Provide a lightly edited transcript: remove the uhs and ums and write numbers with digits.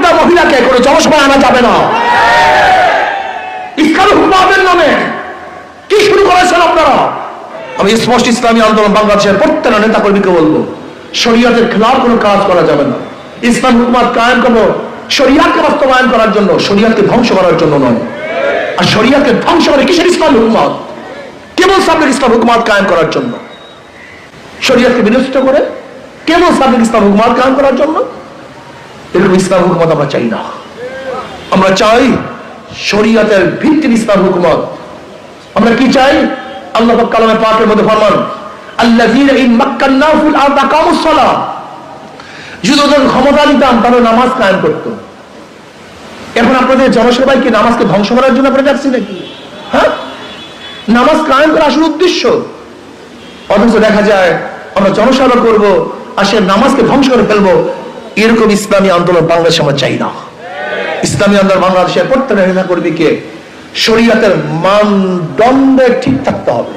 বিবাহিতা মহিলাকে কোনো জনসভায় আনা যাবে না। ইসলামী হুকুমাতের নামে কি শুরু করেছেন আপনারা? আমি স্পষ্ট ইসলামী আন্দোলন বাংলাদেশের প্রত্যেকটা নেতা কর্মীকে বলবো, শরিয়াতের খেলাফ কোনো কাজ করা যাবে না। ইসলাম হুকুমাত কায়েম করবো শরিয়াতকে বাস্তবায়ন করার জন্য, শরিয়াতকে ধ্বংস করার জন্য নয়। আর শরিয়াতকে ধ্বংস করে কিসের ইসলাম হুকুমাত? কেবল সামনে ইসলাম হুকুমাত কায়েম করার জন্য। শরিয়াতকে বিনষ্ট করে কেবল সামনে ইসলাম হুকুমাত কায়েম করার জন্য। এরকম ইসলাম হুকুমাত আমরা চাই না। আমরা চাই শরিয়াতের ভিত্তির ইসলাম হুকুমাত। আমরা কি চাই? আল্লাহ পাক কালামে পাকের মধ্যে ফরমান, আল্লাযীনা ইন মাক্কান্নাহুম ফিল আরদি আকামুস সালাহ, যদি ওদের ক্ষমতা দিতাম তাহলে নামাজ কায়েম করতো। এখন আপনাদের জনসভায় কি নামাজকে ধ্বংস করার জন্য আপনারা যাচ্ছি নাকি? হ্যাঁ, নামাজ কায়েম করা আসল উদ্দেশ্য। অথচ দেখা যায় আমরা জনসভা করবো আর সে নামাজকে ধ্বংস করে ফেলবো। এরকম ইসলামী আন্দোলন বাংলাদেশে আমরা চাই না। ইসলামী আন্দোলন বাংলাদেশের প্রত্যেকটা নেতা কর্মীকে শরিয়াতের মানদণ্ডে ঠিক থাকতে হবে।